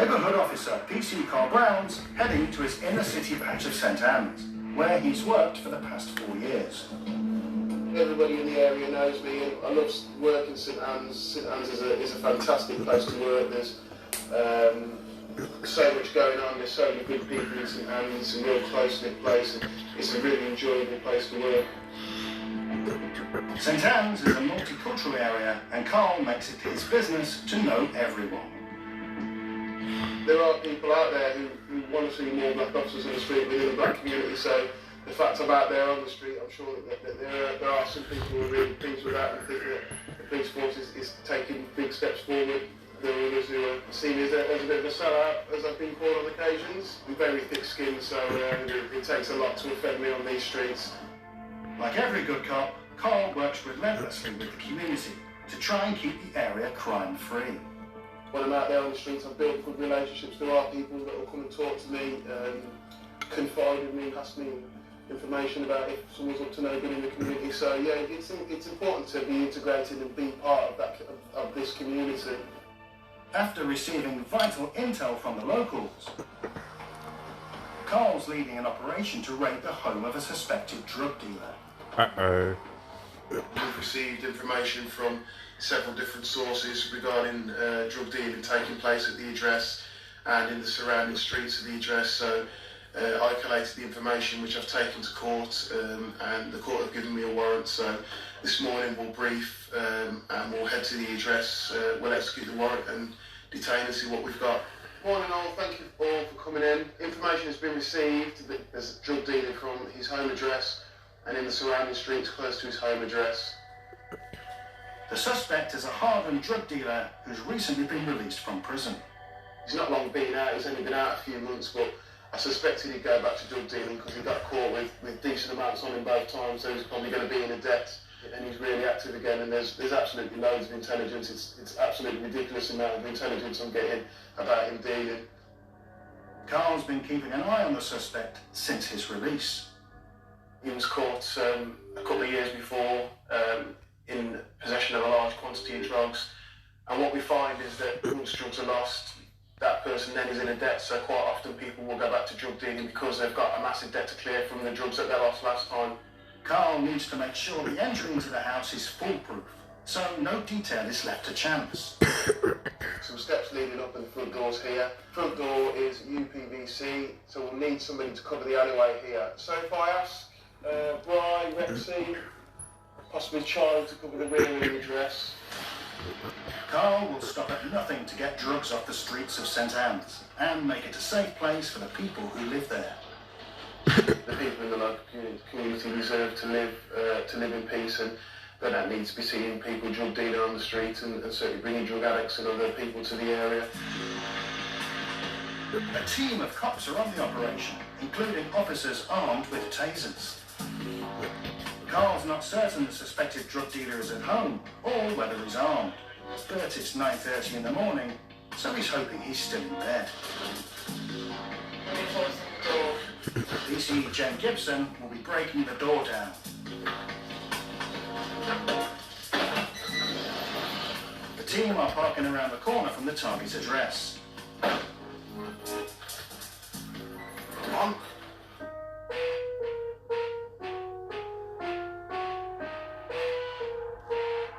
Neighbourhood Officer PC Carl Brown's heading to his inner city patch of St Anne's, where he's worked for the past 4 years. Everybody in the area knows me, and I love working St Anne's. St Anne's is a fantastic place to work. There's so much going on, there's so many good people in St Anne's, it's a real close-knit place, and it's a really enjoyable place to work. St Anne's is a multicultural area, and Carl makes it his business to know everyone. There are people out there who want to see more black officers on the street within the black community, so the fact I'm out there on the street, I'm sure that there are some people who are really pleased with that and think that the police force is taking big steps forward. There are others who are seen as a bit of a sellout, as I've been called on occasions. I'm very thick-skinned, so it takes a lot to offend me on these streets. Like every good cop, Carl works relentlessly with the community to try and keep the area crime-free. When I'm out there on the streets, I've built good relationships. There are people that will come and talk to me, confide in me, ask me information about if someone's up to no good in the community. So yeah, it's important to be integrated and be part of this community. After receiving vital intel from the locals, Carl's leading an operation to raid the home of a suspected drug dealer. Uh-oh. We've received information from several different sources regarding drug dealing taking place at the address and in the surrounding streets of the address. So I collated the information which I've taken to court, and the court have given me a warrant. So this morning we'll brief and we'll head to the address, we'll execute the warrant and detain and see what we've got. Morning all, thank you all for coming in. Information has been received that there's a drug dealer from his home address and in the surrounding streets close to his home address. The suspect is a hardened drug dealer who's recently been released from prison. He's not long been out, he's only been out a few months, but I suspected he'd go back to drug dealing because he got caught with decent amounts on him both times, so he's probably going to be in a debt, and he's really active again, and there's absolutely loads of intelligence. It's absolutely ridiculous amount of intelligence I'm getting about him dealing. Carl's been keeping an eye on the suspect since his release. He was caught a couple of years before in possession of a large quantity of drugs, and what we find is that once drugs are lost, that person then is in a debt, so quite often people will go back to drug dealing because they've got a massive debt to clear from the drugs that they lost last time. Carl needs to make sure the entry into the house is foolproof, so no detail is left to chance. Some steps leading up and the front door's here. Front door is UPVC, so we'll need somebody to cover the alleyway here. So if I ask Bri, Rexy, possibly Charlie to cover the rear of the address. Carl will stop at nothing to get drugs off the streets of St Anne's and make it a safe place for the people who live there. The people in the local community deserve to live in peace, and they don't need to be seeing people drug dealing on the street and certainly bringing drug addicts and other people to the area. A team of cops are on the operation, including officers armed with tasers. Carl's not certain the suspected drug dealer is at home or whether he's armed, but it's 9:30 in the morning, so he's hoping he's still in bed. PC Jen Gibson will be breaking the door down. The team are parking around the corner from the target's address.